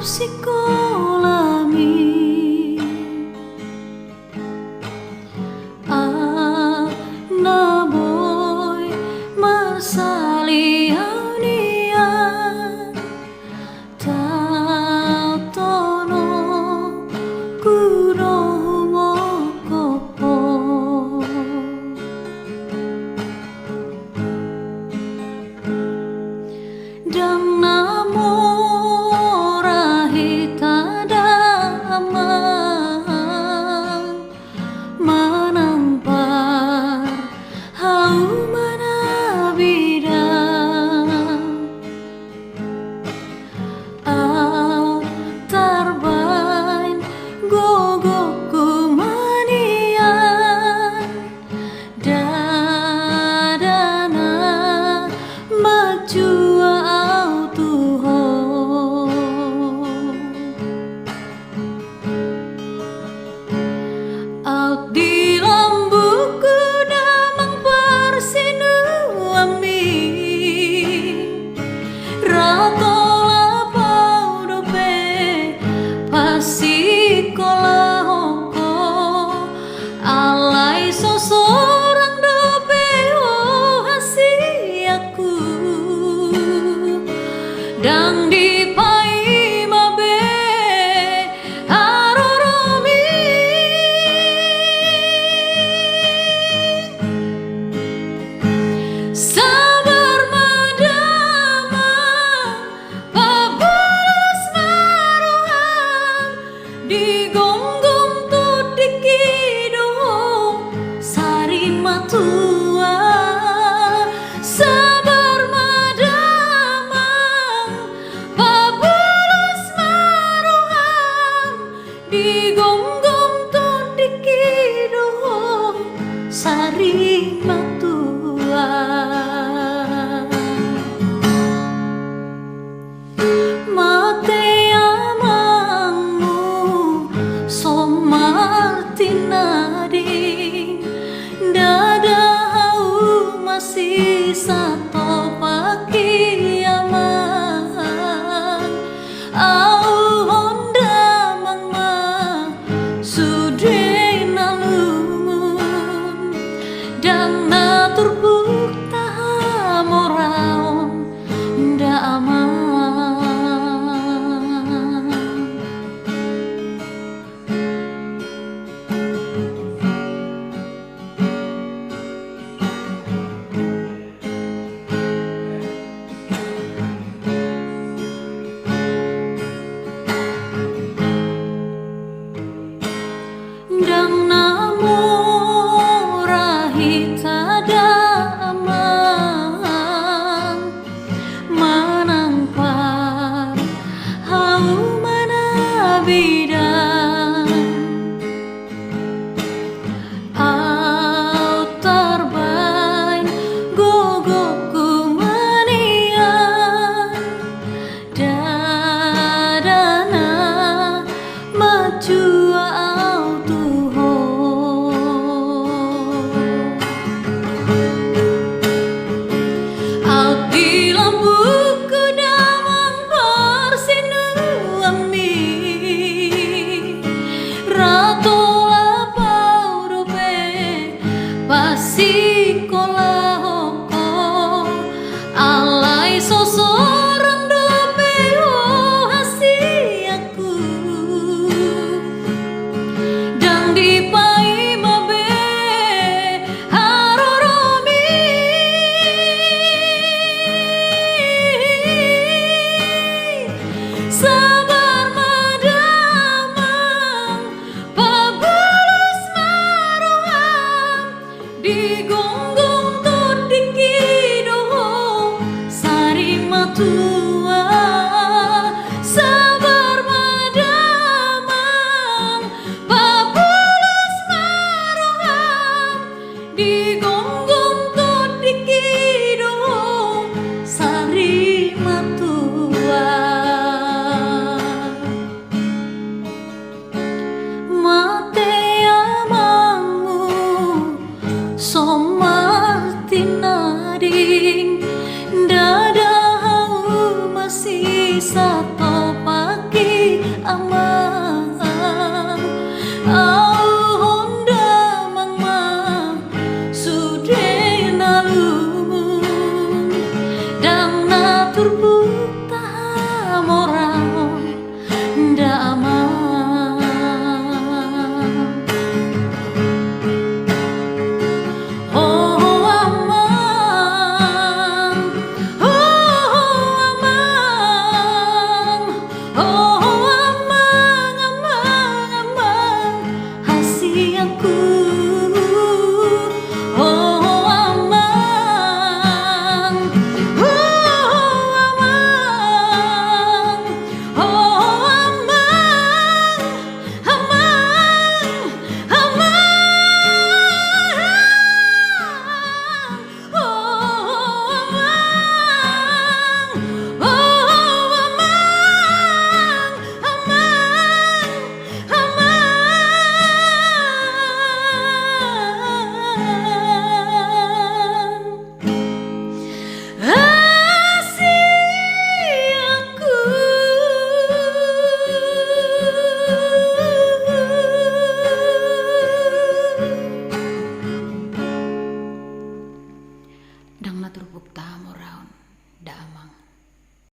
psikolami naboy masaliaunia tatono kuno mokopo dan namo dang di pai mabe aroromi sabar madama pabulas maruhan digonggong tu dikido sari matua digonggong tu dikido sari matua mate amangmu somartinadi dadau masih satu pagi aman dan na TURPUKTA HAMORAON nda aman dan namo tada aman manangpar hau mana bidang au tarbain gogoku manian dadana maju au tuho di lambuku damang persinuami rato lapau dope pasikola hoko alai sosorang dope oh hasiaku dan dipai mabe sabar madamang pabulas maruhan digonggong tu dikido sari matua sabar madamang pabulas maruhan digonggong tu dikido sari matua somartinading dadau masih satu